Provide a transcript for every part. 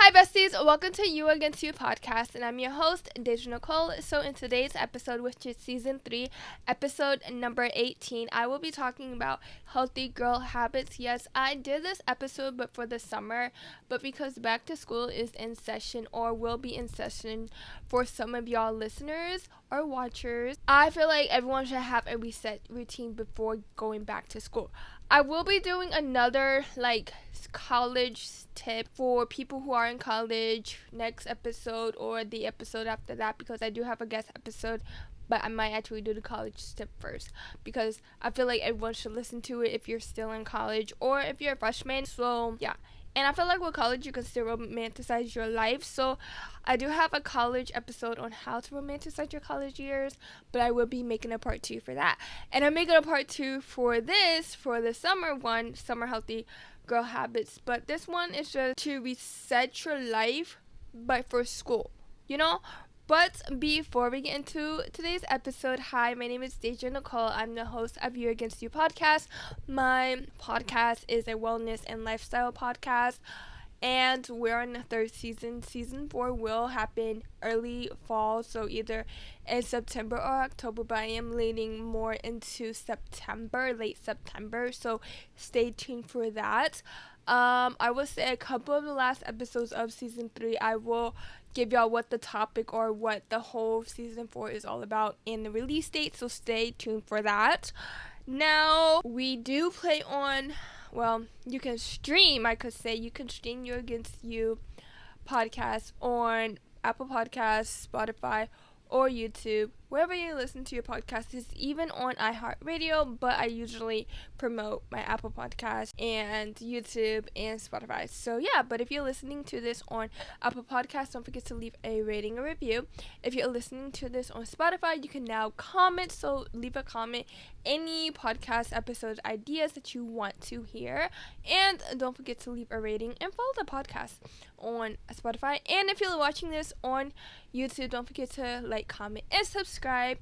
Hi, Besties. Welcome to You Against You podcast, and I'm your host, Deja Nicole. So, in today's episode, which is season 3, episode number 18, I will be talking about healthy girl habits. Yes, I did this episode, but for the summer, but because back to school is in session or will be in session for some of y'all listeners or watchers, I feel like everyone should have a reset routine before going back to school. I will be doing another college tip for people who are in college next episode or the episode after that, because I do have a guest episode, but I might actually do the college tip first because I feel like everyone should listen to it if you're still in college or if you're a freshman. So yeah. And I feel like with college, you can still romanticize your life. So I do have a college episode on how to romanticize your college years, but I will be making a part 2 for that. And I'm making a part 2 for the summer one, summer healthy girl habits. But this one is just to reset your life, but for school, you know? But before we get into today's episode, hi, my name is Deja Nicole. I'm the host of You Against You podcast. My podcast is a wellness and lifestyle podcast, and we're in the 3rd season. Season 4 will happen early fall, so either in September or October, but I am leaning more into September, late September, so stay tuned for that. I will say a couple of the last episodes of season 3, I will give y'all what the topic or what the whole season 4 is all about in the release date, so stay tuned for that. Now, we do play on, well, you can stream, you can stream You Against You podcast on Apple Podcasts, Spotify, or YouTube, wherever you listen to your podcast. Is even on iHeartRadio, but I usually promote my Apple Podcast and YouTube and Spotify. So yeah, but if you're listening to this on Apple Podcasts, don't forget to leave a rating or review. If you're listening to this on Spotify, you can now comment, so leave a comment, any podcast episode ideas that you want to hear, and don't forget to leave a rating and follow the podcast on Spotify. And if you're watching this on YouTube, don't forget to like, comment, and subscribe.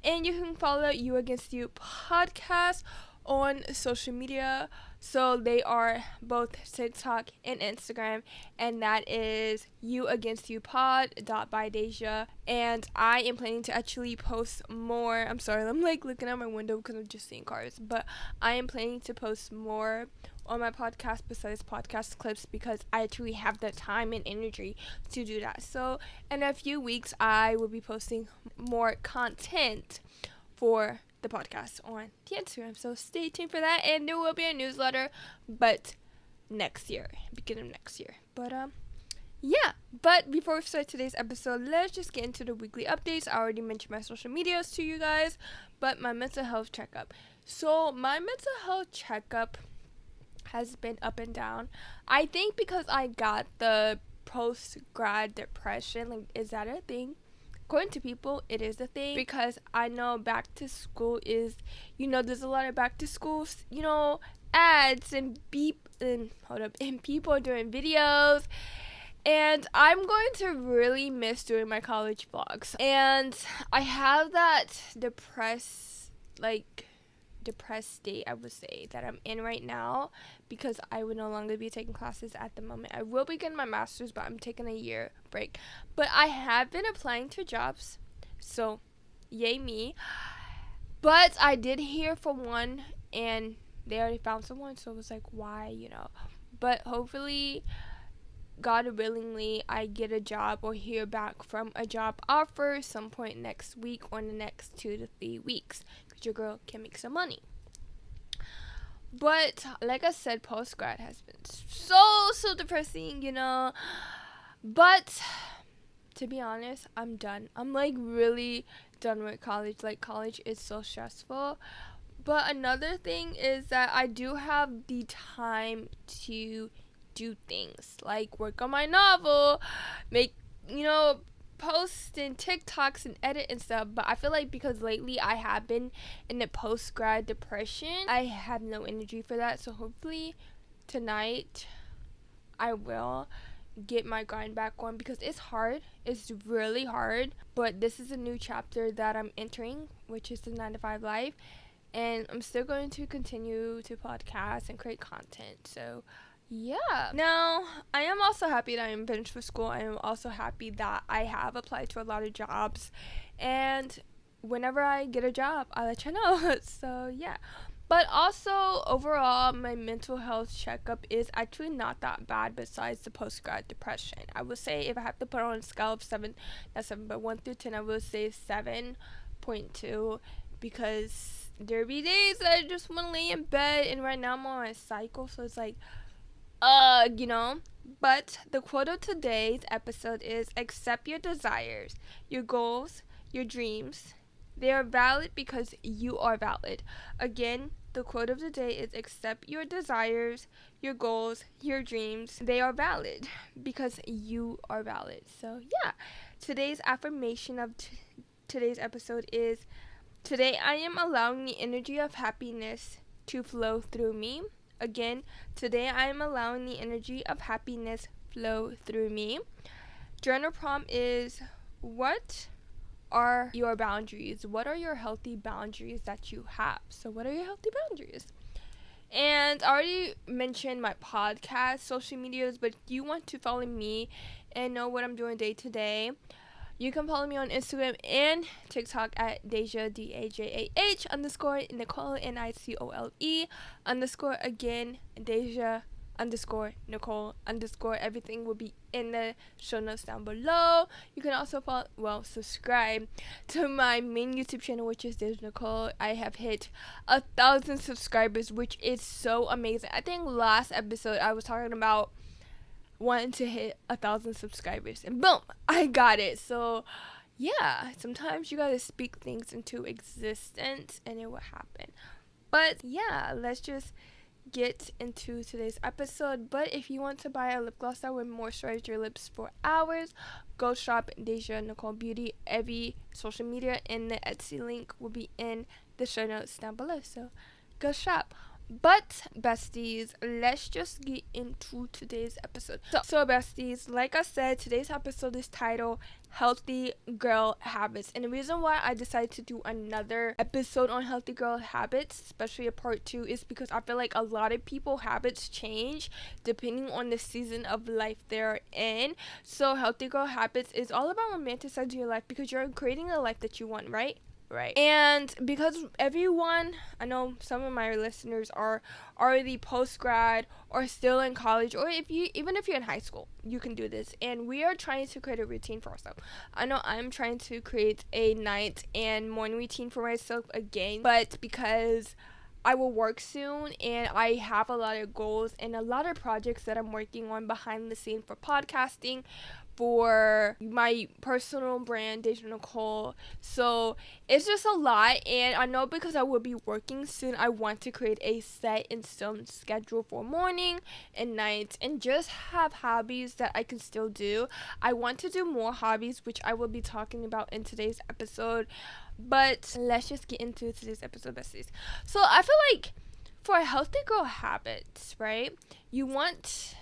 And you can follow You Against You podcast on social media. So they are both TikTok and Instagram, and that is You Against You Pod by Deja. And I am planning to actually post more. I'm sorry, I'm looking out my window because I'm just seeing cars, but I am planning to post more on my podcast besides podcast clips because I actually have the time and energy to do that. So in a few weeks, I will be posting more content for the podcast on the Instagram, so stay tuned for that. And there will be a newsletter, but beginning of next year. But yeah, but before we start today's episode, let's just get into the weekly updates. I already mentioned my social medias to you guys, but my mental health checkup. So my mental health checkup has been up and down. I think because I got the post-grad depression. Is that a thing? According to people, it is a thing, because I know back to school is, there's a lot of back to school, ads and and people doing videos, and I'm going to really miss doing my college vlogs. And I have that depressed state, I would say, that I'm in right now, because I would no longer be taking classes at the moment. I will be getting my master's, but I'm taking a year break. But I have been applying to jobs, so yay me. But I did hear from one, and they already found someone, so it was like, why, But hopefully, God willingly, I get a job or hear back from a job offer some point next week or in the next 2 to 3 weeks, because your girl can make some money. But like I said, post-grad has been so depressing, But to be honest, I'm done. I'm really done with college. College is so stressful. But another thing is that I do have the time to do things like work on my novel, make, post and TikToks and edit and stuff. But I feel like because lately I have been in a post-grad depression, I have no energy for that. So hopefully tonight I will get my grind back on, because it's hard. It's really hard. But this is a new chapter that I'm entering, which is the 9-to-5 life. And I'm still going to continue to podcast and create content. So Yeah. Now, I am also happy that I'm finished with school. I am also happy that I have applied to a lot of jobs. And whenever I get a job, I'll let you know. So, yeah. But also, overall, my mental health checkup is actually not that bad besides the post grad depression. I would say if I have to put on a scale of 7, not 7, but 1 through 10, I would say 7.2 because there be days that I just want to lay in bed, and right now I'm on a cycle, so it's like, you know. But the quote of today's episode is accept your desires, your goals, your dreams. They are valid because you are valid. Again, the quote of the day is accept your desires, your goals, your dreams. They are valid because you are valid. So, yeah. Today's affirmation of today's episode is today I am allowing the energy of happiness to flow through me. Again, today I am allowing the energy of happiness flow through me. Journal prompt is what are your boundaries? What are your healthy boundaries that you have? So what are your healthy boundaries? And I already mentioned my podcast, social medias, but if you want to follow me and know what I'm doing day to day, you can follow me on Instagram and TikTok at Deja, DAJAH underscore Nicole, NICOLE underscore, again, Deja underscore Nicole underscore. Everything will be in the show notes down below. You can also subscribe to my main YouTube channel, which is Deja Nicole. I have hit 1,000 subscribers, which is so amazing. I think last episode I was talking about wanting to hit 1,000 subscribers, and boom, I got it. So yeah, sometimes you gotta speak things into existence and it will happen. But yeah, let's just get into today's episode. But if you want to buy a lip gloss that will moisturize your lips for hours, go shop Deja Nicole Beauty. Every social media and the Etsy link will be in the show notes down below, so go shop. But besties, let's just get into today's episode. So besties, like I said, today's episode is titled Healthy Girl Habits. And the reason why I decided to do another episode on healthy girl habits, especially a part 2, is because I feel like a lot of people habits change depending on the season of life they're in. So healthy girl habits is all about romanticizing your life because you're creating a life that you want, right? Right. And because everyone, I know some of my listeners are already post-grad or still in college, or even if you're in high school, you can do this. And we are trying to create a routine for ourselves. I know I'm trying to create a night and morning routine for myself again, but because I will work soon and I have a lot of goals and a lot of projects that I'm working on behind the scene for podcasting, for my personal brand, Deja Nicole. So it's just a lot, and I know because I will be working soon, I want to create a set in stone schedule for morning and night and just have hobbies that I can still do. I want to do more hobbies, which I will be talking about in today's episode. But let's just get into today's episode, besties. So I feel like for a healthy girl habits, right, you want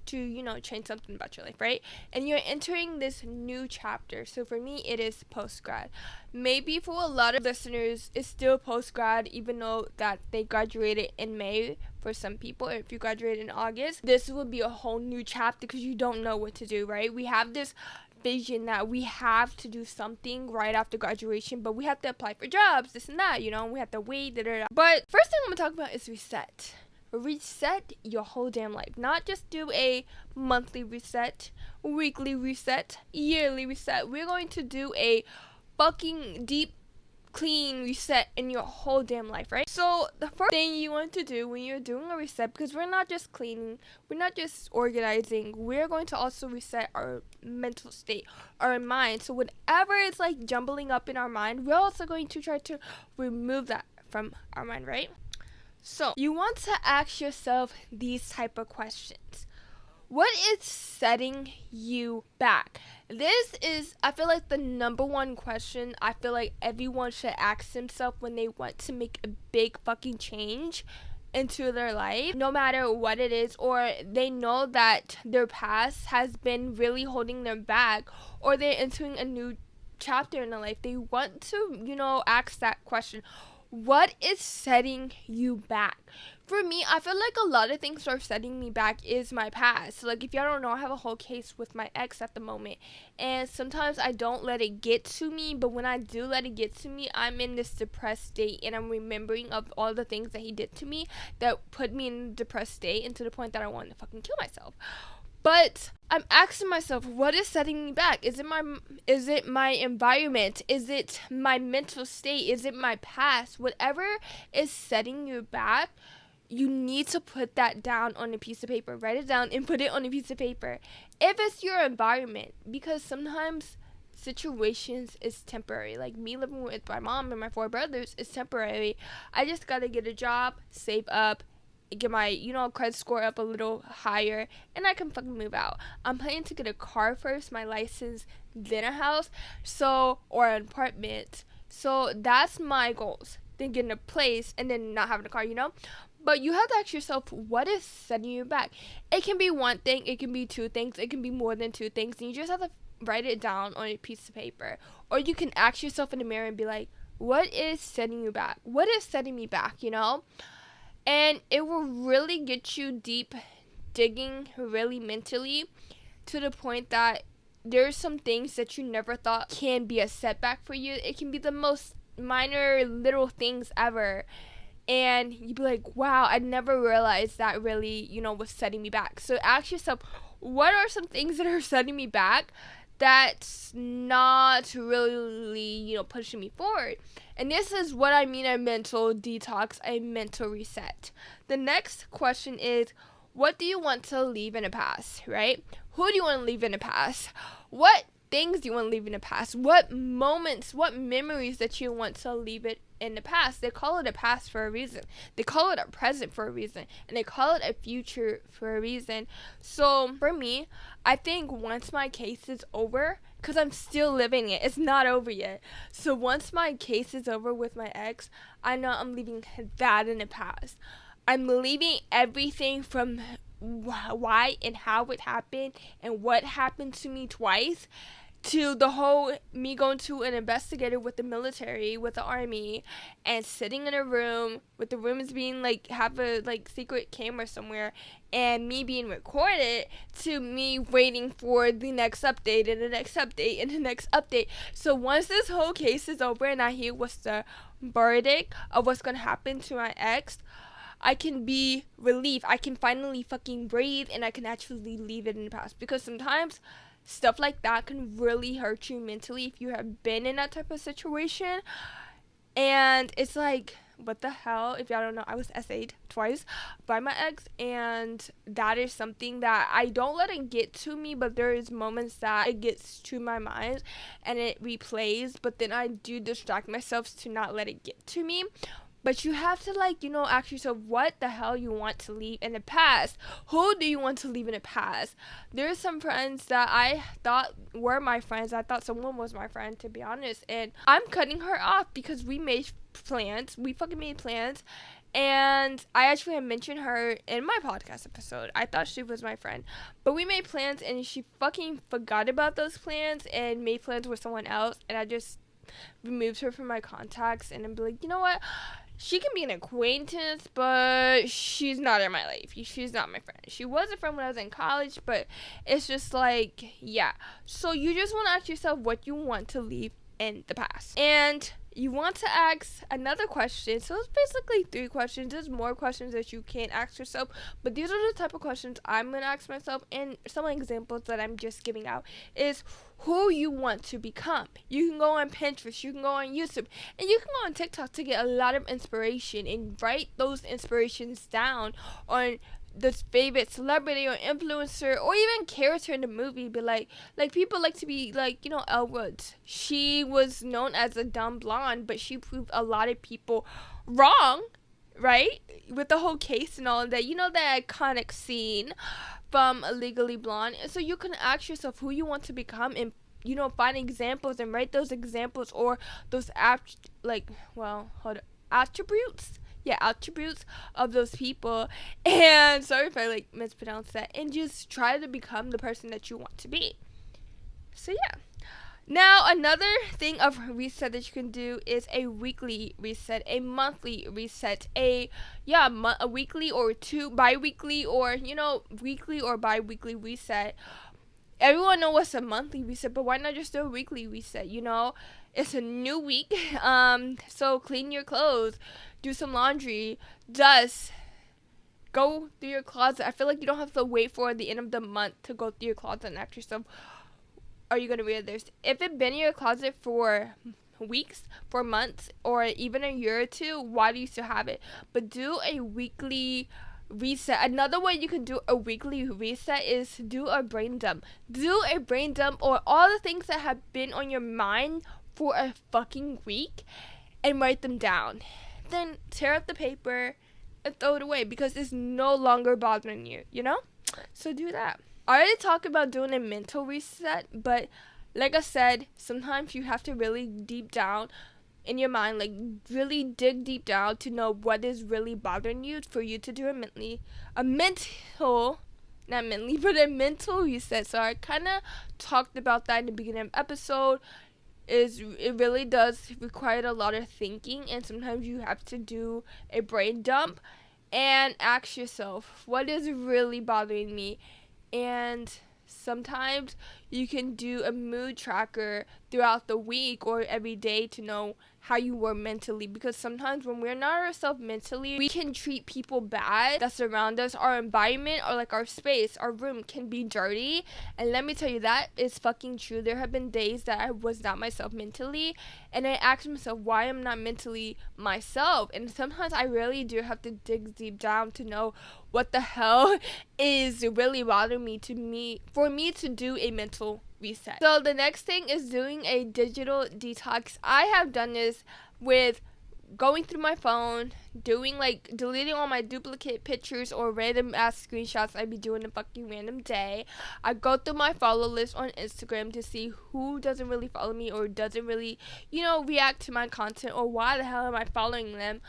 to, change something about your life, right? And you're entering this new chapter. So for me, it is post-grad. Maybe for a lot of listeners, it's still post-grad, even though that they graduated in May for some people. If you graduate in August, this will be a whole new chapter because you don't know what to do, right? We have this vision that we have to do something right after graduation, but we have to apply for jobs, this and that, we have to wait, But first thing I'm going to talk about is reset. Reset your whole damn life. Not just do a monthly reset, weekly reset, yearly reset. We're going to do a fucking deep clean reset in your whole damn life, right? So the first thing you want to do when you're doing a reset, because we're not just cleaning, we're not just organizing, we're going to also reset our mental state, our mind. So whatever is like jumbling up in our mind, we're also going to try to remove that from our mind, right? So you want to ask yourself these type of questions. What is setting you back? This is, I feel like, the number one question I feel like everyone should ask themselves when they want to make a big fucking change into their life, no matter what it is, or they know that their past has been really holding them back, or they're entering a new chapter in their life. They want to, ask that question. what is setting you back? For me, I feel like a lot of things that are setting me back is my past. So, like, if y'all don't know, I have a whole case with my ex at the moment. And sometimes I don't let it get to me. But when I do let it get to me, I'm in this depressed state. And I'm remembering of all the things that he did to me that put me in a depressed state. And to the point that I wanted to fucking kill myself. But I'm asking myself, what is setting me back? Is it my environment? Is it my mental state? Is it my past? Whatever is setting you back, you need to put that down on a piece of paper. Write it down and put it on a piece of paper. If it's your environment, because sometimes situations is temporary. Like me living with my mom and my 4 brothers is temporary. I just gotta get a job, save up, get my, credit score up a little higher, and I can fucking move out. I'm planning to get a car first, my license, then a house, or an apartment. So that's my goals. Then getting a place and then not having a car, But you have to ask yourself, what is setting you back? It can be one thing, it can be 2 things, it can be more than 2 things, and you just have to write it down on a piece of paper. Or you can ask yourself in the mirror and be like, what is setting you back? What is setting me back, And it will really get you deep digging, really mentally, to the point that there's some things that you never thought can be a setback for you. It can be the most minor little things ever. And you'd be like, wow, I never realized that really, was setting me back. So ask yourself, what are some things that are setting me back that's not really, pushing me forward? And this is what I mean a mental detox, a mental reset. The next question is, what do you want to leave in the past, right? Who do you want to leave in the past? What things do you want to leave in the past? What moments, what memories that you want to leave it in the past? They call it a past for a reason. They call it a present for a reason. And they call it a future for a reason. So for me, I think once my case is over, because I'm still living it, it's not over yet. So once my case is over with my ex, I know I'm leaving that in the past. I'm leaving everything from why and how it happened and what happened to me twice, to the whole me going to an investigator with the military, with the army, and sitting in a room with the rooms being have a secret camera somewhere, and me being recorded, to me waiting for the next update and the next update and the next update. So once this whole case is over and I hear what's the verdict of what's gonna happen to my ex, I can be relieved. I can finally fucking breathe, and I can actually leave it in the past. Because sometimes stuff like that can really hurt you mentally if you have been in that type of situation. And it's like, what the hell? If y'all don't know, I was SA'd twice by my ex, and that is something that I don't let it get to me, but there is moments that it gets to my mind and it replays, but then I do distract myself to not let it get to me. But you have to, ask yourself what the hell you want to leave in the past. Who do you want to leave in the past? There's some friends that I thought were my friends. I thought someone was my friend, to be honest. And I'm cutting her off because we made plans. We fucking made plans. And I actually had mentioned her in my podcast episode. I thought she was my friend. But we made plans, and she fucking forgot about those plans and made plans with someone else. And I just removed her from my contacts. And I'm like, you know what? She can be an acquaintance, but she's not in my life. She's not my friend. She was a friend when I was in college, but it's just yeah. So you just want to ask yourself what you want to leave in the past. And you want to ask another question. So it's basically 3 questions. There's more questions that you can ask yourself, but these are the type of questions I'm going to ask myself. And some examples that I'm just giving out is who you want to become. You can go on Pinterest, you can go on YouTube, and you can go on TikTok to get a lot of inspiration and write those inspirations down on the favorite celebrity or influencer or even character in the movie. But like people like to be Elle Woods. She was known as a dumb blonde, but she proved a lot of people wrong, right? With the whole case and all of that. That iconic scene from Legally Blonde. So you can ask yourself who you want to become and find examples and write those examples or those attributes. Yeah, attributes of those people. And sorry if I mispronounced that. And just try to become the person that you want to be. So yeah. Now, another thing of reset that you can do is a weekly reset, a monthly reset, a weekly or two bi-weekly, or weekly or bi-weekly reset. Everyone knows what's a monthly reset, but why not just do a weekly reset? It's a new week. So clean your clothes, do some laundry, dust, go through your closet. I feel like you don't have to wait for the end of the month to go through your closet and ask yourself, are you gonna wear this? If it's been in your closet for weeks, for months, or even a year or two, why do you still have it? But do a weekly reset. Another way you can do a weekly reset is do a brain dump. Do a brain dump, or all the things that have been on your mind for a fucking week, and write them down. Then tear up the paper and throw it away because it's no longer bothering you, So do that. I already talked about doing a mental reset, but like I said, sometimes you have to really deep down in your mind, like really dig deep down to know what is really bothering you for you to do a mental reset. So I kind of talked about that in the beginning of the episode. It really does require a lot of thinking, and sometimes you have to do a brain dump and ask yourself, what is really bothering me? And sometimes you can do a mood tracker throughout the week or every day to know how you were mentally, because sometimes when we're not ourselves mentally, we can treat people bad that surround us. Our environment, or like our space, our room can be dirty, and let me tell you, that is fucking true. There have been days that I was not myself mentally, and I asked myself why I'm not mentally myself. And sometimes I really do have to dig deep down to know what the hell is really bothering me for me to do a mental reset. So the next thing is doing a digital detox. I have done this with going through my phone, doing like deleting all my duplicate pictures or random ass screenshots I'd be doing a fucking random day. I go through my follow list on Instagram to see who doesn't really follow me or doesn't really, react to my content, or why the hell am I following them.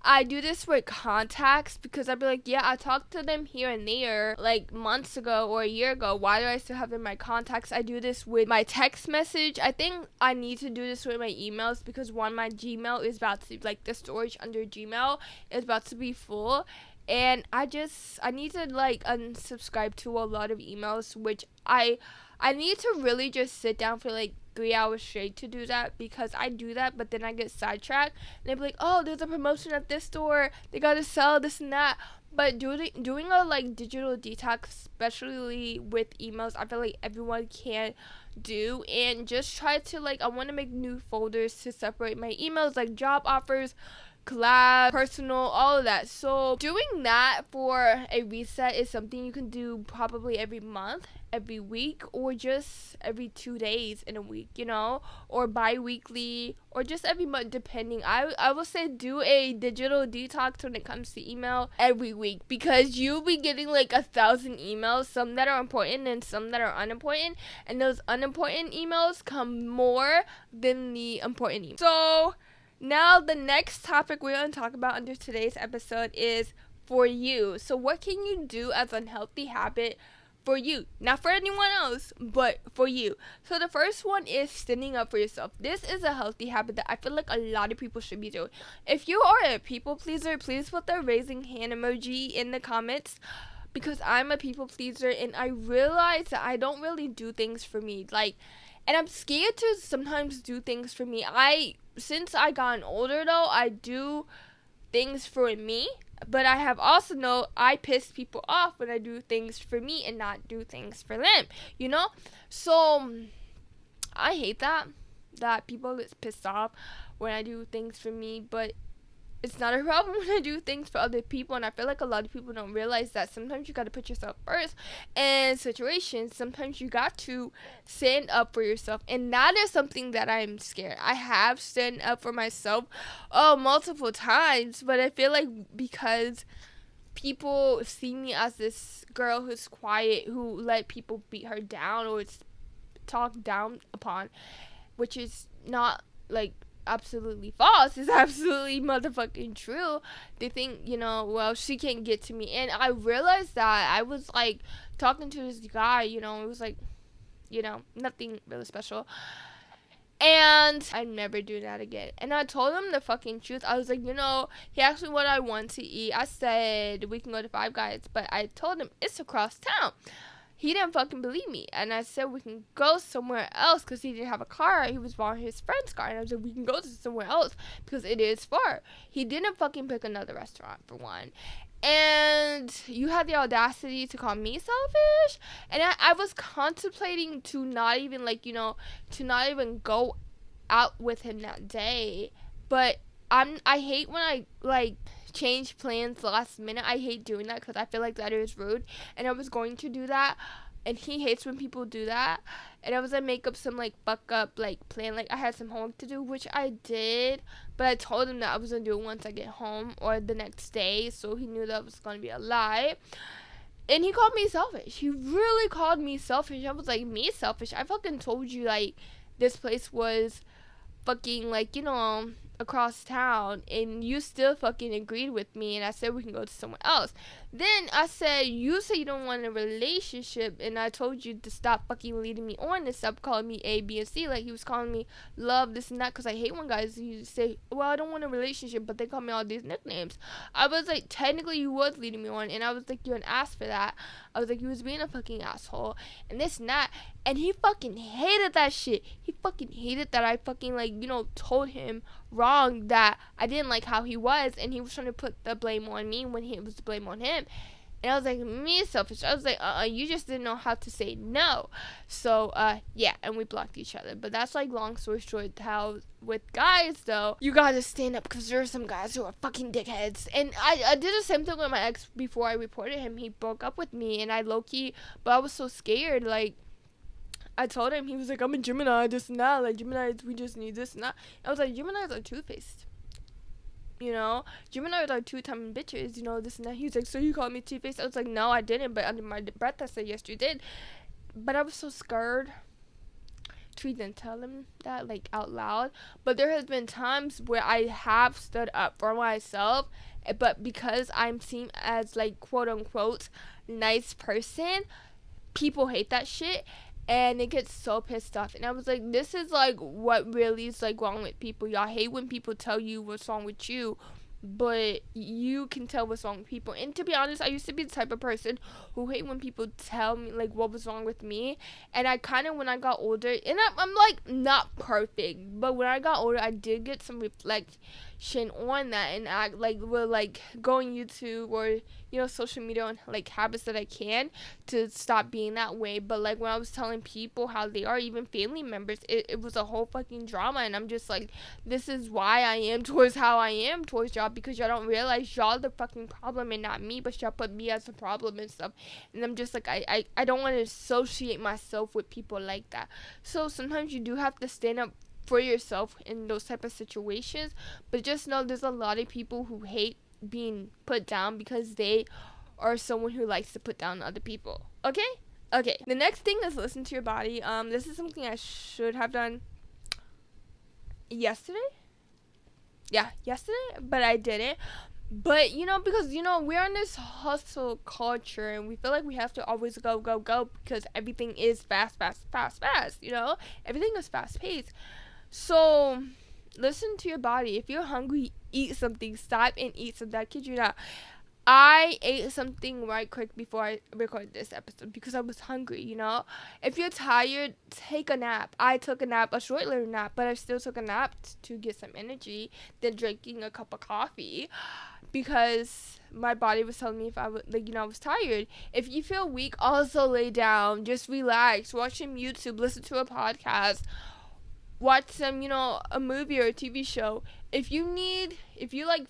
I do this with contacts because I'd be like, yeah, I talked to them here and there like months ago or a year ago. Why do I still have them in my contacts? I do this with my text message. I think I need to do this with my emails because my Gmail is about to, like, the storage under Gmail is about to be full. And I need to like unsubscribe to a lot of emails, which I need to really just sit down for like 3 hours straight to do that, because I do that, but then I get sidetracked and they be like, oh, there's a promotion at this store, they gotta sell this and that. But doing a like digital detox, especially with emails, I feel like everyone can do, and just try to like, I want to make new folders to separate my emails, like job offers, collab, personal, all of that. So doing that for a reset is something you can do probably every month, every week, or just every 2 days in a week, or bi-weekly, or just every month, depending. I will say do a digital detox when it comes to email every week, because you'll be getting like 1,000 emails, some that are important and some that are unimportant, and those unimportant emails come more than the important emails. So now, the next topic we're going to talk about under today's episode is for you. So what can you do as a healthy habit for you? Not for anyone else, but for you. So the first one is standing up for yourself. This is a healthy habit that I feel like a lot of people should be doing. If you are a people pleaser, please put the raising hand emoji in the comments, because I'm a people pleaser and I realize that I don't really do things for me. And I'm scared to sometimes do things for me. Since I gotten older though, I do things for me, but I have also know I piss people off when I do things for me and not do things for them, So I hate that people get pissed off when I do things for me, but it's not a problem when I do things for other people. And I feel like a lot of people don't realize that sometimes you got to put yourself first in situations. Sometimes you got to stand up for yourself, and that is something that I'm scared. I have stood up for myself multiple times, but I feel like because people see me as this girl who's quiet, who let people beat her down or talk down upon, which is not like absolutely false, is absolutely motherfucking true. They think, well, she can't get to me. And I realized that I was like talking to this guy, it was like, nothing really special. And I never do that again. And I told him the fucking truth. I was like, he asked me what I want to eat. I said we can go to Five Guys, but I told him it's across town. He didn't fucking believe me. And I said we can go somewhere else because he didn't have a car. He was borrowing his friend's car. And I was like, we can go to somewhere else because it is far. He didn't fucking pick another restaurant, for one. And you had the audacity to call me selfish. And I was contemplating to not even, to not even go out with him that day. But I hate when I, change plans last minute. I hate doing that because I feel like that is rude. And I was going to do that. And he hates when people do that. And I was going to make up some, fuck up, plan. I had some homework to do, which I did. But I told him that I was going to do it once I get home or the next day. So he knew that was going to be a lie. And he called me selfish. He really called me selfish. I was like, me selfish? I fucking told you, this place was fucking, across town, and you still fucking agreed with me, and I said we can go to someone else. Then I said, you say you don't want a relationship, and I told you to stop fucking leading me on and stop calling me A, B, and C. He was calling me love, this and that, because I hate when guys you say, well, I don't want a relationship, but they call me all these nicknames. I was like, technically you was leading me on, and I was like, you're an ass for that. I was like, you was being a fucking asshole, and this and that, and he fucking hated that shit. He fucking hated that I fucking, told him wrong that I didn't like how he was, and he was trying to put the blame on me when it was the blame on him. And I was like, me selfish. I was like, you just didn't know how to say no. So, yeah, and we blocked each other. But that's, long story short, how with guys, though, you gotta stand up because there are some guys who are fucking dickheads. And I did the same thing with my ex before I reported him. He broke up with me, and I low-key, but I was so scared, I told him, he was like, I'm a Gemini, this and that. Geminis, we just need this and that. I was like, Geminis are two-faced. Geminis are two-timing bitches, this and that. He was like, so you called me two-faced? I was like, no, I didn't. But under my breath, I said, yes, you did. But I was so scared to even tell him that, out loud. But there has been times where I have stood up for myself. But because I'm seen as, quote-unquote, nice person, people hate that shit. And it gets so pissed off. And I was like, this is, what really is, wrong with people. Y'all hate when people tell you what's wrong with you. But you can tell what's wrong with people. And to be honest, I used to be the type of person who hate when people tell me, what was wrong with me. And I kind of, when I got older, and I'm not perfect. But when I got older, I did get some reflection on that. And I, will, go on YouTube or, social media on, habits that I can to stop being that way. But, when I was telling people how they are, even family members, it was a whole fucking drama. And I'm just this is why I am towards how I am towards y'all, because y'all don't realize y'all the fucking problem and not me, but y'all put me as a problem and stuff. And I'm just I don't want to associate myself with people like that. So sometimes you do have to stand up for yourself in those type of situations, but just know there's a lot of people who hate being put down because they are someone who likes to put down other people. Okay, the next thing is listen to your body. This is something I should have done yesterday, but I didn't. But because we're in this hustle culture, and we feel like we have to always go because everything is fast. Everything is fast paced. So listen to your body. If you're hungry, eat something. Stop and eat something. I kid you not. I ate something right quick before I recorded this episode because I was hungry, If you're tired, take a nap. I took a nap, a short little nap, but I still took a nap to get some energy than drinking a cup of coffee because my body was telling me if I was, I was tired. If you feel weak, also lay down. Just relax. Watch some YouTube. Listen to a podcast. Watch some, a movie or a TV show. If you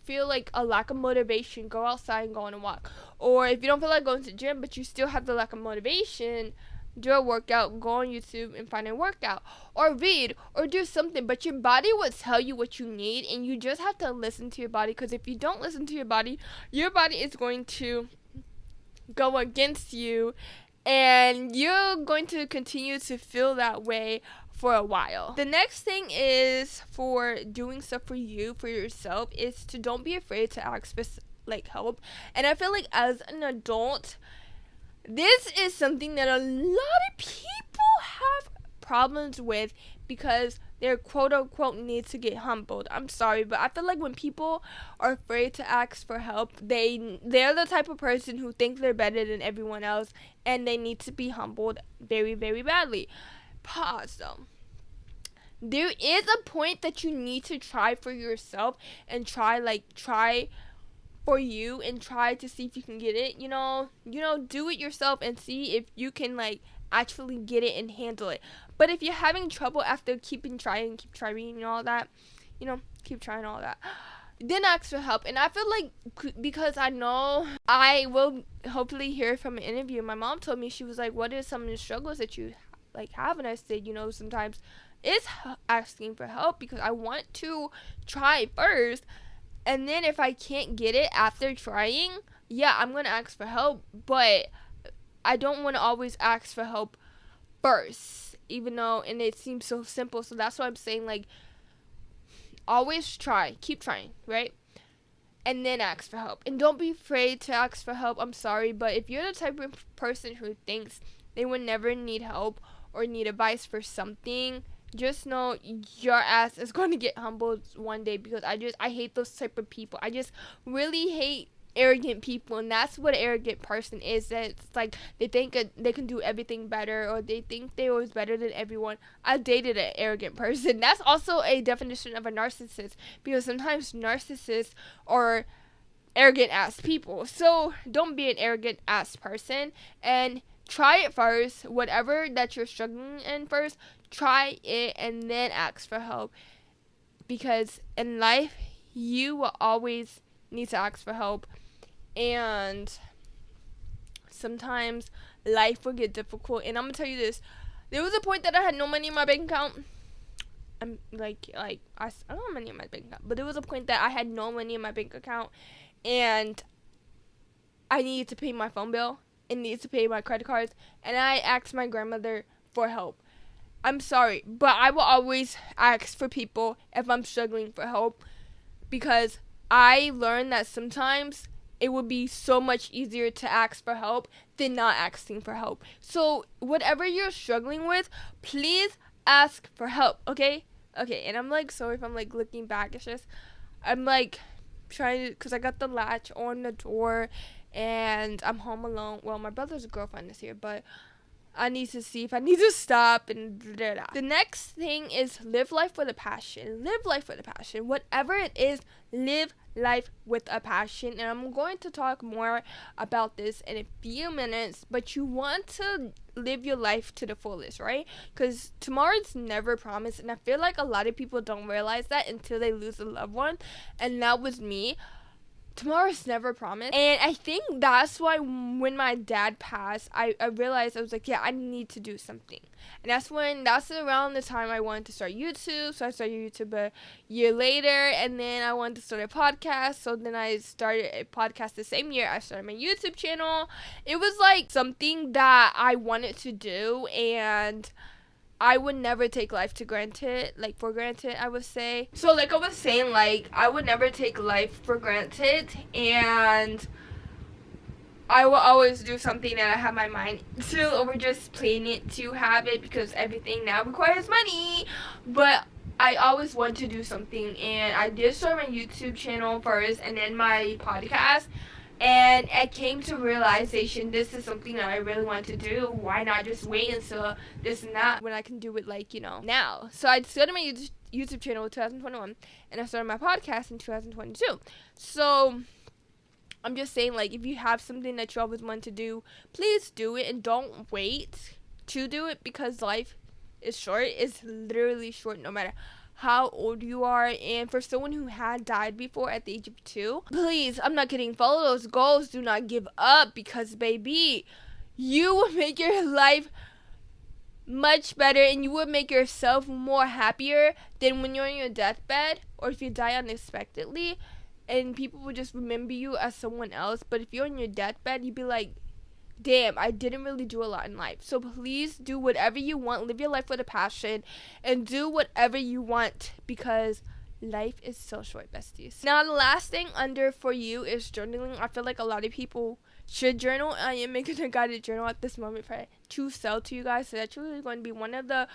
feel a lack of motivation, go outside and go on a walk. Or if you don't feel like going to the gym, but you still have the lack of motivation, do a workout, go on YouTube and find a workout. Or read, or do something. But your body will tell you what you need, and you just have to listen to your body. Because if you don't listen to your body is going to go against you, and you're going to continue to feel that way for a while. The next thing is for doing stuff for you, for yourself, is to don't be afraid to ask for help. And I feel like as an adult, this is something that a lot of people have problems with because they're quote unquote need to get humbled. I'm sorry, but I feel like when people are afraid to ask for help, they're the type of person who think they're better than everyone else, and they need to be humbled very, very badly. Pause though. There is a point that you need to try for yourself and try for you and try to see if you can get it. Do it yourself and see if you can actually get it and handle it. But if you're having trouble after keep trying and all that, keep trying all that, then ask for help. And I feel like, because I know I will hopefully hear from an interview, my mom told me, she was like, what are some of the struggles that you have? And I said, sometimes it's asking for help, because I want to try first, and then if I can't get it after trying, yeah, I'm gonna ask for help. But I don't want to always ask for help first, even though, and it seems so simple. So that's why I'm saying, always keep trying, right? And then ask for help. And don't be afraid to ask for help. I'm sorry, but if you're the type of person who thinks they would never need help or need advice for something, just know your ass is going to get humbled one day, because I hate those type of people. I just really hate arrogant people, and that's what an arrogant person is. That it's like they think they can do everything better, or they think they're always better than everyone. I dated an arrogant person. That's also a definition of a narcissist, because sometimes narcissists are arrogant ass people. So don't be an arrogant ass person, and try it first. Whatever that you're struggling in first, try it and then ask for help, because in life you will always need to ask for help. And sometimes life will get difficult, and I'm gonna tell you this, there was a point that I had no money in my bank account. I'm I don't have money in my bank account, but there was a point that I had no money in my bank account, and I needed to pay my phone bill and needed to pay my credit cards, and I asked my grandmother for help. I'm sorry, but I will always ask for people if I'm struggling for help, because I learned that sometimes it would be so much easier to ask for help than not asking for help. So whatever you're struggling with, please ask for help, okay? Okay, and I'm sorry if I'm looking back. It's just I'm trying to, because I got the latch on the door and I'm home alone. Well, my brother's girlfriend is here, but I need to see if I need to stop and blah, blah. The next thing is live life with a passion. Live life with a passion. Whatever it is, live life with a passion. And I'm going to talk more about this in a few minutes, but you want to live your life to the fullest, right? Because tomorrow's never promised, and I feel like a lot of people don't realize that until they lose a loved one, and that was me. Tomorrow's never promised. And I think that's why when my dad passed, I realized, I was like, yeah, I need to do something. And that's around the time I wanted to start YouTube. So I started YouTube a year later, and then I wanted to start a podcast. So then I started a podcast the same year I started my YouTube channel. It was something that I wanted to do, and I would never take life for granted, I would say. So, I was saying, I would never take life for granted, and I will always do something that I have my mind to, over just playing it to have it, because everything now requires money. But I always want to do something, and I did start my YouTube channel first, and then my podcast. And I came to realization, this is something that I really want to do. Why not just wait until this and that when I can do it now? So I started my YouTube channel in 2021, and I started my podcast in 2022. So I'm just saying, if you have something that you always want to do, please do it, and don't wait to do it, because life is short. It's literally short, no matter how old you are. And for someone who had died before at the age of 2, please, I'm not kidding, follow those goals. Do not give up, because baby, you will make your life much better, and you will make yourself more happier than when you're on your deathbed, or if you die unexpectedly and people will just remember you as someone else. But if you're on your deathbed, you'd be like, damn, I didn't really do a lot in life. So please do whatever you want. Live your life with a passion, and do whatever you want, because life is so short, besties. Now, the last thing under for you is journaling. I feel like a lot of people should journal. I am making a guided journal at this moment to sell to you guys. So that's really going to be one of the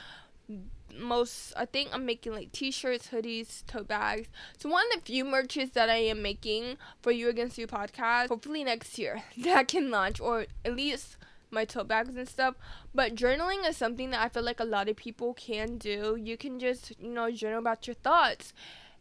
most, I think I'm making like t-shirts, hoodies, tote bags. So one of the few merches that I am making for You Against You podcast, hopefully next year that can launch, or at least my tote bags and stuff. But journaling is something that I feel like a lot of people can do. You can just, journal about your thoughts,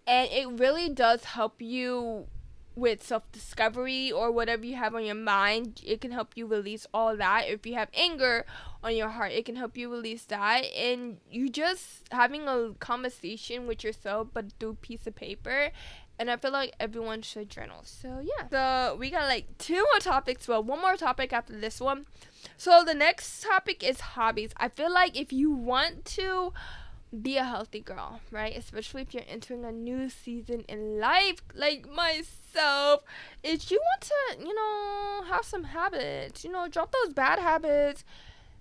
and it really does help you with self-discovery or whatever you have on your mind. It can help you release all that. If you have anger on your heart, it can help you release that, and you just having a conversation with yourself but through a piece of paper. And I feel like everyone should journal. So yeah, so we got like 2 more topics, well, 1 more topic after this one. So the next topic is hobbies. I feel like if you want to be a healthy girl, right? Especially if you're entering a new season in life, like myself, if you want to, have some habits, drop those bad habits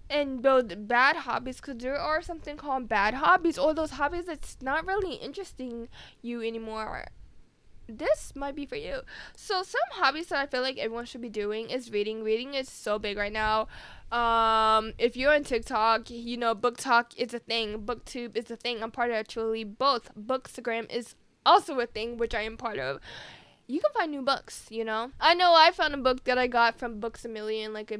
and build bad hobbies, because there are something called bad hobbies, or those hobbies that's not really interesting you anymore. This might be for you. So some hobbies that I feel like everyone should be doing is reading. Reading is so big right now. If you're on TikTok, Book Talk is a thing. BookTube is a thing. I'm part of actually both. Bookstagram is also a thing, which I am part of. You can find new books, I know I found a book that I got from Books A Million like a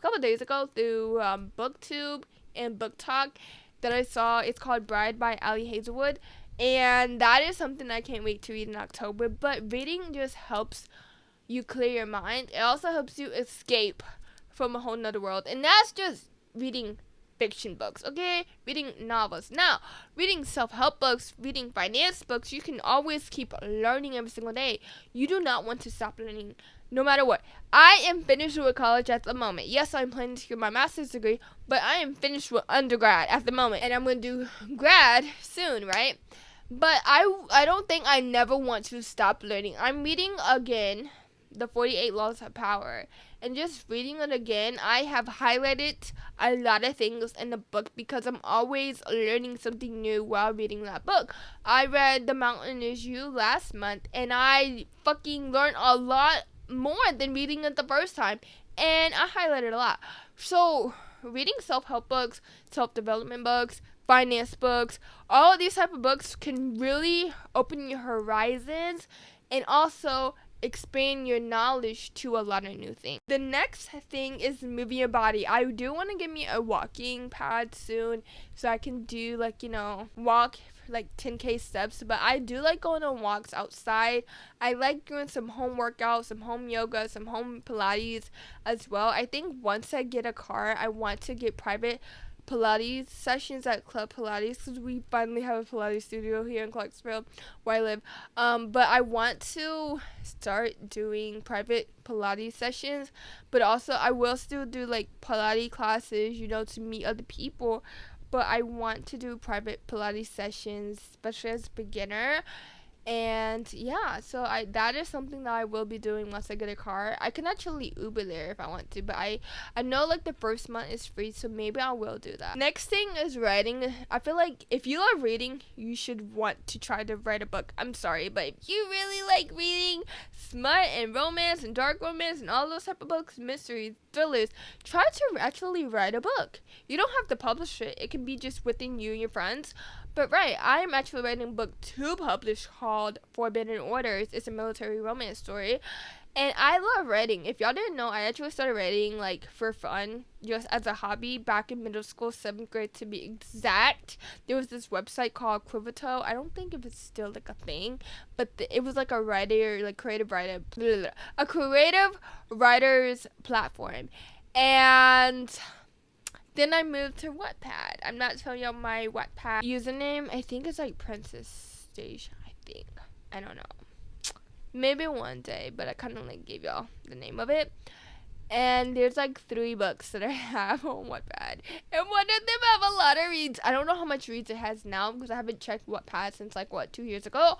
couple days ago through BookTube and Book Talk that I saw. It's called Bride by Ali Hazelwood. And that is something I can't wait to read in October. But reading just helps you clear your mind. It also helps you escape from a whole nother world. And that's just reading fiction books, okay? Reading novels. Now, reading self-help books, reading finance books, you can always keep learning every single day. You do not want to stop learning no matter what. I am finished with college at the moment. Yes, I'm planning to get my master's degree, but I am finished with undergrad at the moment. And I'm going to do grad soon, right? But I don't think I never want to stop learning. I'm reading again the 48 Laws of Power. And just reading it again, I have highlighted a lot of things in the book because I'm always learning something new while reading that book. I read The Mountain Is You last month, and I fucking learned a lot more than reading it the first time. And I highlighted a lot. So, reading self-help books, self-development books, finance books, all of these type of books can really open your horizons and also expand your knowledge to a lot of new things. The next thing is moving your body. I do want to get me a walking pad soon so I can do walk like 10K steps, but I do like going on walks outside. I like doing some home workouts, some home yoga, some home Pilates as well. I think once I get a car, I want to get private Pilates sessions at Club Pilates, because we finally have a Pilates studio here in Clarksville where I live. But I want to start doing private Pilates sessions, but also I will still do like Pilates classes, to meet other people. But I want to do private Pilates sessions, especially as a beginner. And yeah, so that is something that I will be doing once I get a car. I can actually Uber there if I want to, but I know like the first month is free, so maybe I will do that. Next thing is writing. I feel like if you love reading, you should want to try to write a book. I'm sorry, but if you really like reading smut and romance and dark romance and all those type of books, mysteries, thrillers, try to actually write a book. You don't have to publish it. It can be just within you and your friends. But right, I'm actually writing a book to publish called Forbidden Orders. It's a military romance story. And I love writing. If y'all didn't know, I actually started writing like for fun, just as a hobby back in middle school, 7th grade to be exact. There was this website called Quivoto. I don't think if it's still like a thing, but it was like a creative writer's platform. And then I moved to Wattpad. I'm not telling y'all my Wattpad username. I think it's like Princess Station, I think. I don't know. Maybe one day, but I kind of like gave y'all the name of it. And there's like 3 books that I have on Wattpad. And one of them have a lot of reads. I don't know how much reads it has now because I haven't checked Wattpad since 2 years ago.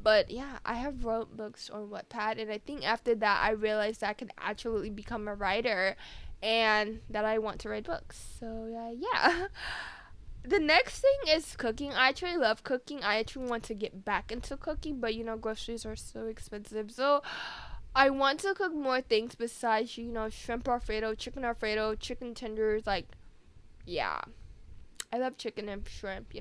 But yeah, I have wrote books on Wattpad. And I think after that, I realized that I could actually become a writer. And that I want to write books. So yeah. The next thing is cooking. I actually love cooking. I actually want to get back into cooking, but groceries are so expensive. So I want to cook more things besides, shrimp alfredo, chicken tenders. Like, yeah, I love chicken and shrimp,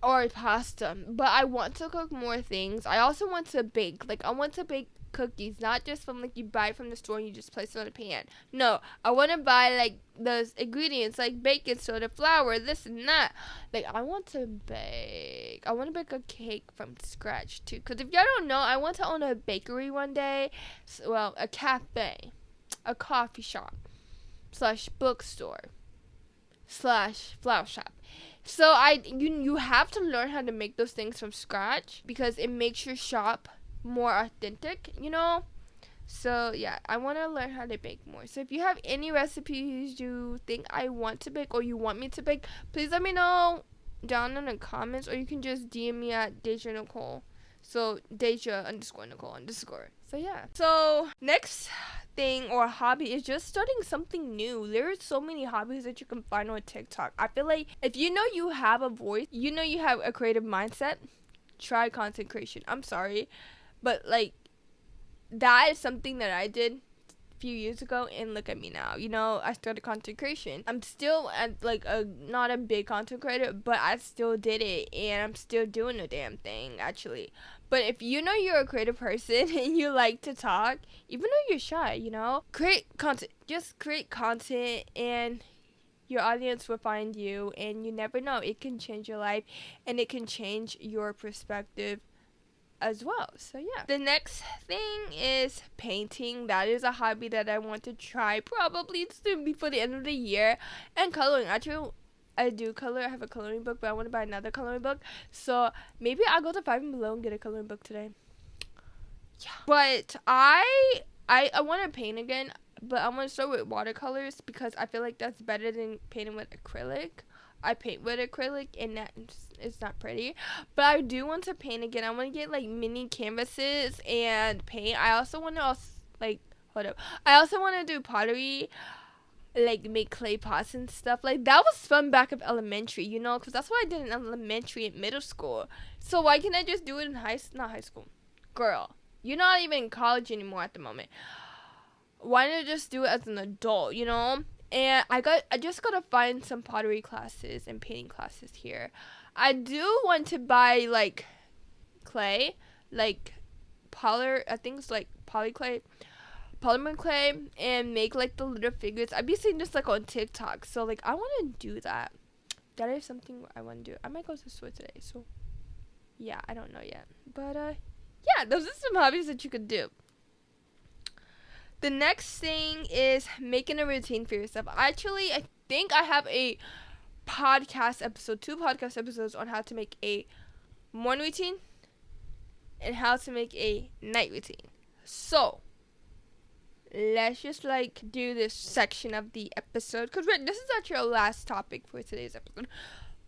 or pasta. But I want to cook more things. I also want to bake. Like, I want to bake cookies, not just from like you buy it from the store and you just place it on a pan. No, I want to buy like those ingredients like baking soda, flour, this and that. Like, I want to bake. I want to bake a cake from scratch too. Cause if y'all don't know, I want to own a bakery one day. Well, a cafe, a coffee shop, / bookstore, / flower shop. So you have to learn how to make those things from scratch because it makes your shop more authentic, So yeah, I want to learn how to bake more. So if you have any recipes you think I want to bake or you want me to bake, please let me know down in the comments, or you can just DM me at Deja Nicole. So Deja_Nicole_. So yeah. So next thing or hobby is just starting something new. There's so many hobbies that you can find on TikTok. I feel like if you know you have a voice, you have a creative mindset, try content creation. I'm sorry, but like that is something that I did a few years ago, and look at me now. I started content creation. I'm still not a big content creator, but I still did it, and I'm still doing the damn thing actually. But if you know you're a creative person and you like to talk, even though you're shy, create content. Just create content, and your audience will find you, and you never know, it can change your life, and it can change your perspective as well. So yeah. The next thing is painting. That is a hobby that I want to try probably soon before the end of the year. And coloring. Actually, I do color. I have a coloring book, but I want to buy another coloring book. So maybe I'll go to Five and Below and get a coloring book today. Yeah. But I want to paint again, but I want to start with watercolors because I feel like that's better than painting with acrylic. I paint with acrylic, and that it's not pretty. But I do want to paint again. I want to get like mini canvases and paint. I also want to I also want to do pottery, like make clay pots and stuff. Like that was fun back of elementary, because that's what I did in elementary and middle school. So why can't I just do it in not high school? Girl, you're not even in college anymore at the moment. Why not just do it as an adult, And I just gotta find some pottery classes and painting classes here. I do want to buy like clay, like I think it's like polymer clay, and make like the little figures. I've been seeing this like on TikTok, so like I want to do that. That is something I want to do. I might go to the store today, so yeah, I don't know yet, but yeah, those are some hobbies that you could do. The next thing is making a routine for yourself. Actually, I think I have a podcast episode, 2 podcast episodes on how to make a morning routine and how to make a night routine. So, let's just do this section of the episode, because this is actually our last topic for today's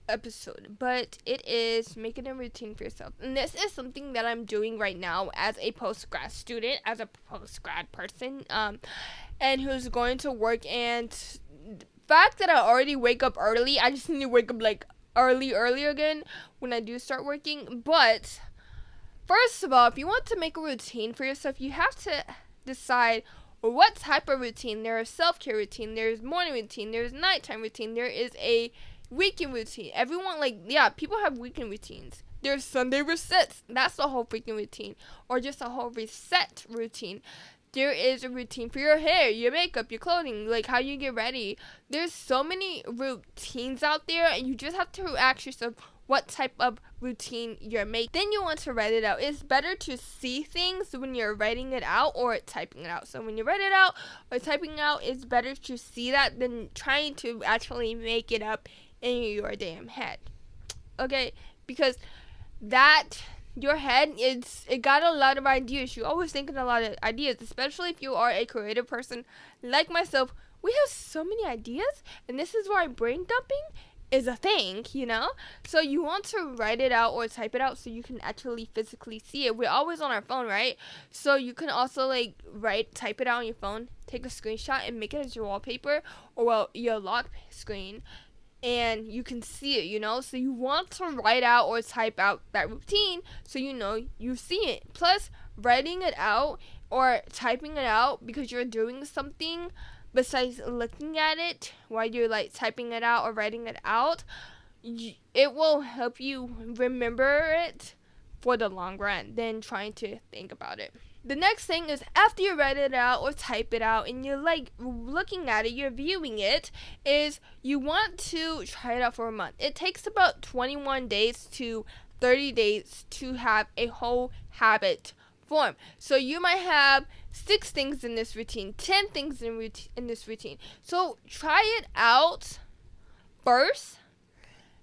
episode, but it is making a routine for yourself. And this is something that I'm doing right now as a post-grad student, as a post-grad person, and who's going to work. And the fact that I already wake up early, I just need to wake up early again when I do start working. But first of all, if you want to make a routine for yourself, you have to decide what type of routine. There is self-care routine, there's morning routine, there's nighttime routine, there is a weekend routine. Everyone, people have weekend routines. There's Sunday resets. That's the whole freaking routine. Or just a whole reset routine. There is a routine for your hair, your makeup, your clothing, like how you get ready. There's so many routines out there, and you just have to ask yourself what type of routine you're making. Then you want to write it out. It's better to see things when you're writing it out or typing it out. So when you write it out or typing it out, it's better to see that than trying to actually make it up in your damn head. Okay? Because your head, it got a lot of ideas. You're always thinking a lot of ideas, especially if you are a creative person like myself. We have so many ideas, and this is why brain dumping is a thing, So you want to write it out or type it out so you can actually physically see it. We're always on our phone, right? So you can also type it out on your phone, take a screenshot and make it as your wallpaper or your lock screen, and you can see it, So you want to write out or type out that routine so you see it. Plus, writing it out or typing it out because you're doing something besides looking at it while you're like typing it out or writing it out, it will help you remember it for the long run than trying to think about it. The next thing is, after you write it out or type it out and you're like looking at it, you're viewing it, is you want to try it out for a month. It takes about 21 days to 30 days to have a whole habit form. So you might have 6 things in this routine, 10 things in this routine. So try it out first,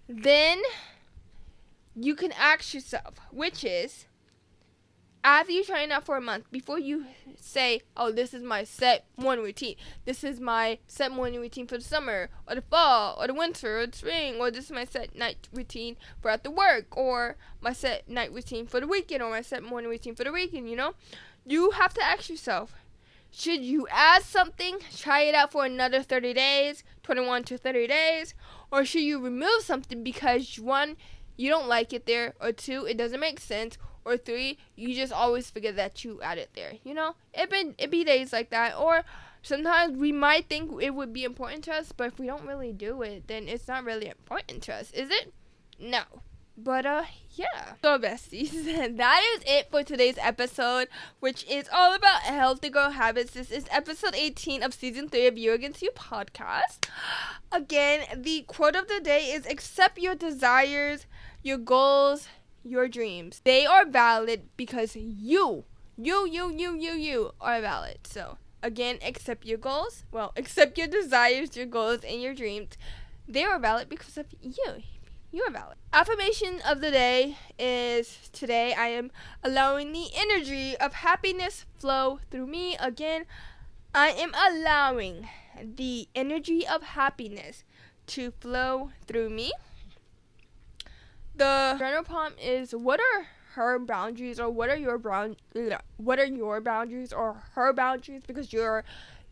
then you can ask yourself, which is, after you try it out for a month, before you say, oh, this is my set morning routine, this is my set morning routine for the summer, or the fall, or the winter, or the spring, or this is my set night routine for after work, or my set night routine for the weekend, or my set morning routine for the weekend, you have to ask yourself, should you add something, try it out for another 30 days, 21 to 30 days, or should you remove something because 1, you don't like it there, or 2, it doesn't make sense, or 3, you just always forget that you added there, It be days like that, or sometimes we might think it would be important to us, but if we don't really do it, then it's not really important to us, is it? No. But, yeah. So, besties, that is it for today's episode, which is all about healthy girl habits. This is episode 18 of season 3 of You Against You podcast. Again, the quote of the day is, accept your desires, your goals, your dreams. They are valid because you are valid. So, again, accept your goals. Well, accept your desires, your goals, and your dreams. They are valid because of you. You are valid. Affirmation of the day is, today I am allowing the energy of happiness flow through me. Again, I am allowing the energy of happiness to flow through me. The journal prompt is, what are her boundaries, or what are your boundaries or her boundaries, because you're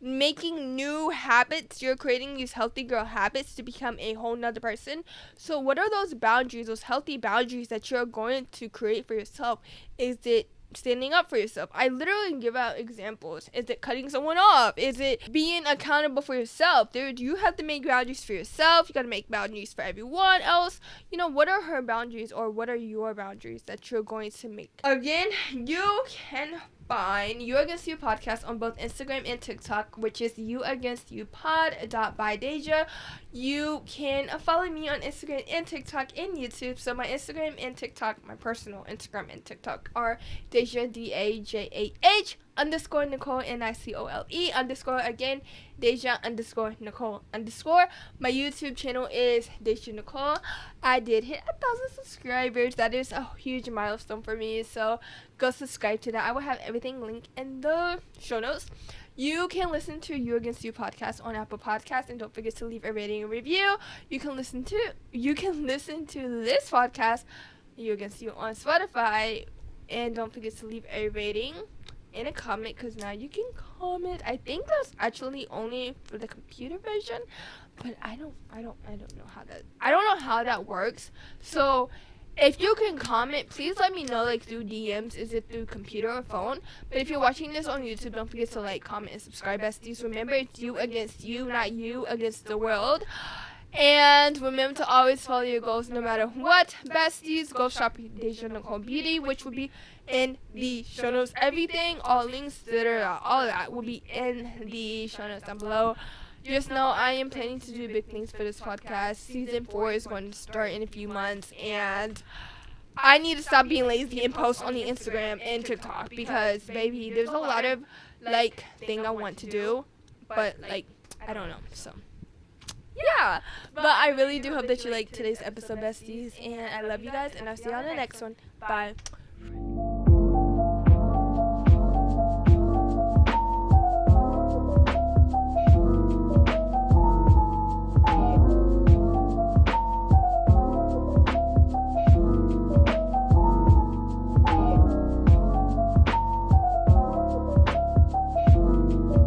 making new habits, you're creating these healthy girl habits to become a whole nother person. So what are those boundaries, those healthy boundaries that you're going to create for yourself? Is it standing up for yourself? I literally give out examples. Is it cutting someone off? Is it being accountable for yourself? Dude, you have to make boundaries for yourself. You got to make boundaries for everyone else. What are her boundaries, or what are your boundaries that you're going to make? Again, you can find You Against You podcast on both Instagram and TikTok, which is You Against You by Deja. You can follow me on Instagram and TikTok and YouTube. So my Instagram and TikTok, my personal Instagram and TikTok, are Deja, DAJAH _ Nicole, NICOLE _ again, Deja _ Nicole _ My YouTube channel is Deja Nicole. I did hit 1,000 subscribers. That is a huge milestone for me, so go subscribe to that. I will have everything linked in the show notes. You can listen to You Against You podcast on Apple Podcasts, and don't forget to leave a rating and review. You can listen to this podcast, You Against You, on Spotify, and don't forget to leave a rating and a comment, because now you can comment. I think that's actually only for the computer version, but I don't know how that works. So if you can comment, please let me know, through DMs. Is it through computer or phone? But if you're watching this on YouTube, don't forget to comment and subscribe, besties. Remember, it's you against you, not you against the world. And remember to always follow your goals no matter what, besties. Go shop Deja Nicole Beauty, which will be in the show notes. Everything, all links, all of that will be in the show notes down below. Just know I am planning to do big things for this podcast. Season 4 is going to start in a few months, and I need to stop being lazy and post on the Instagram and TikTok, because, baby, there's a lot of, thing I want to do, but, I don't know, so. Yeah, but I really do hope that you liked today's episode, besties, and I love you guys, and I'll see you on the next one. Bye.